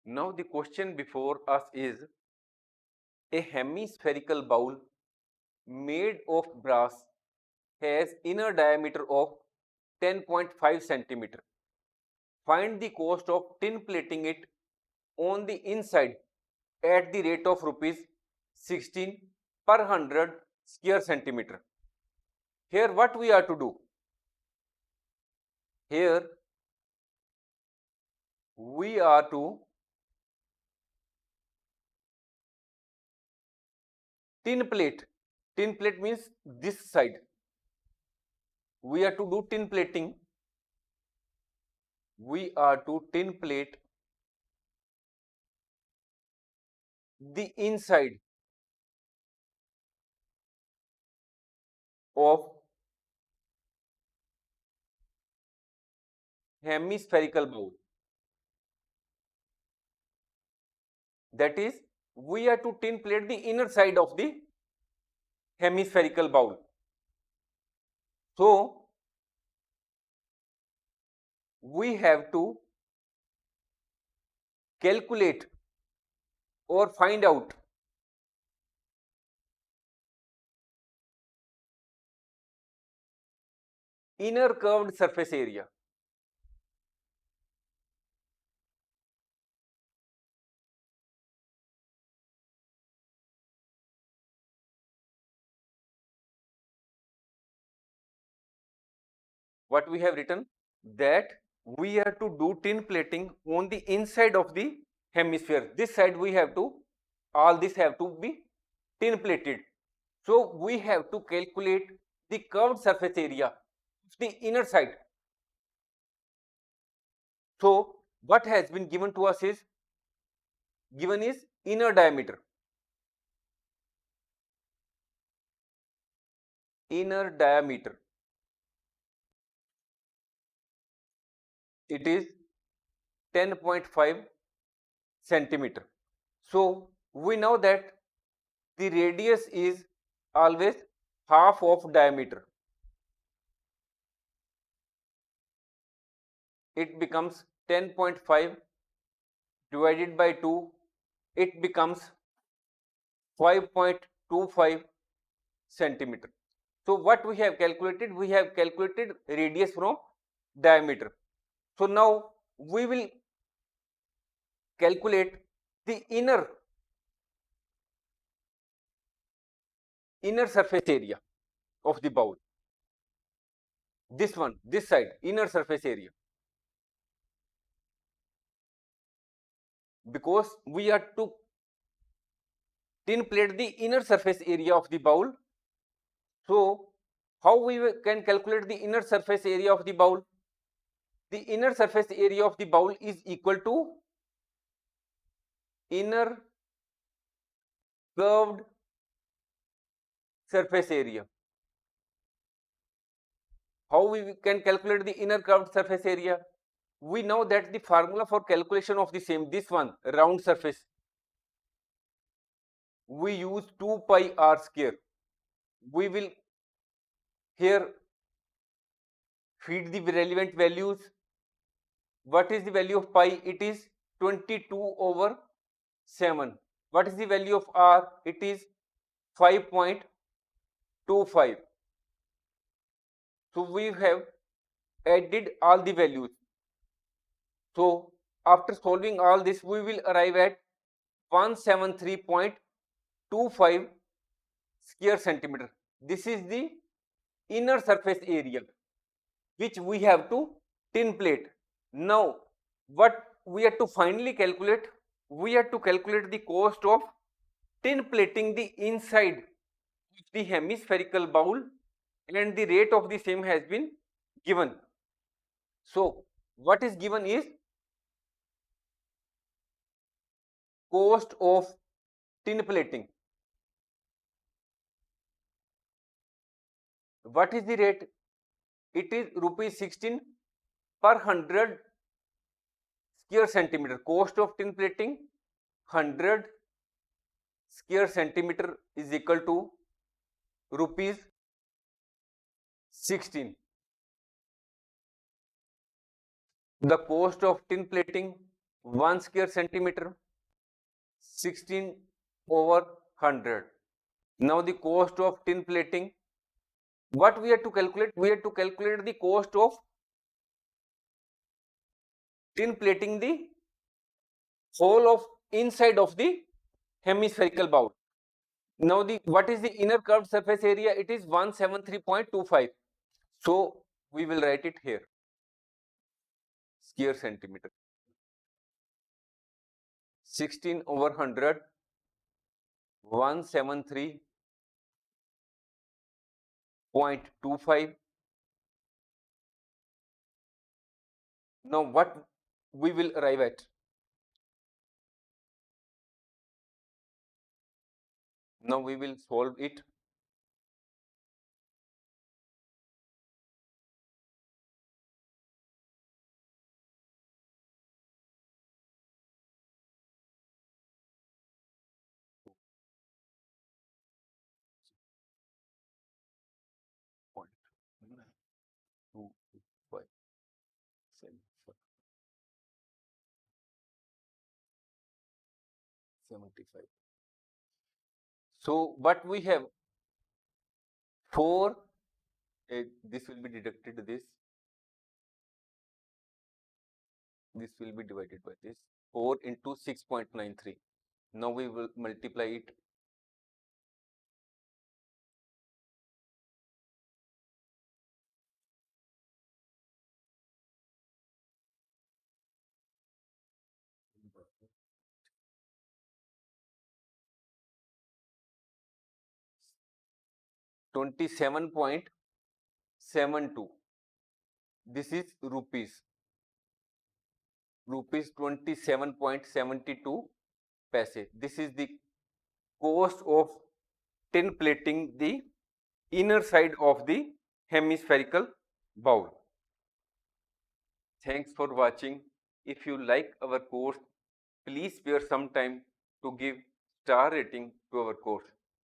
Now the question before us is a hemispherical bowl made of brass has inner diameter of 10.5 centimeter. Find the cost of tin plating it on the inside at the rate of rupees 16 per 100 square centimeter. Here what we are to do? Here we are to tin plate. Tin plate means this side. We are to do tin plating. We are to tin plate the inside of hemispherical bowl. That is, we are to tin plate the inner side of the hemispherical bowl. So, we have to calculate or find out inner curved surface area. What we have written? That we are to do tin plating on the inside of the hemisphere. This side we have to, all this have to be tin plated. So we have to calculate the curved surface area of the inner side. So what has been given to us is inner diameter. Inner diameter. It is 10.5 centimeter. So we know that the radius is always half of diameter. It becomes 10.5 divided by 2. It becomes 5.25 centimeter. So what we have calculated? We have calculated radius from diameter. So now we will calculate the inner surface area of the bowl. This one, this side, inner surface area. Because we are to tin plate the inner surface area of the bowl. So how we can calculate the inner surface area of the bowl? The inner surface area of the bowl is equal to inner curved surface area. How we can calculate the inner curved surface area? We know that the formula for calculation of the same, this one, round surface, we use 2 pi r square. We will here feed the relevant values. What is the value of pi? It is 22 over 7. What is the value of r? It is 5.25. So we have added all the values. So after solving all this, we will arrive at 173.25 square centimeter. This is the inner surface area which we have to tin plate. Now what we have to finally calculate? We have to calculate the cost of tin plating the inside of the hemispherical bowl, and the rate of the same has been given. So what is given is cost of tin plating. What is the rate? It is rupees 16 per 100 square centimeter. Cost of tin plating 100 square centimeter is equal to rupees 16. The cost of tin plating 1 square centimeter, 16 over 100. Now the cost of tin plating, what we have to calculate? We have to calculate the cost of tin plating the whole of inside of the hemispherical bowl. Now the what is the inner curved surface area? It is 173.25. So we will write it here, square centimeter. 16 over 100, 173.25. Now what we will arrive at? Now we will solve it. Point 2, 5, 7, 75. So what we have, 4, this will be deducted, this will be divided by this, 4 into 6.93. Now we will multiply it. $27.72. This is rupees. Rupees 27.72 paise. This is the cost of tin plating the inner side of the hemispherical bowl. Thanks for watching. If you like our course, please spare some time to give star rating to our course.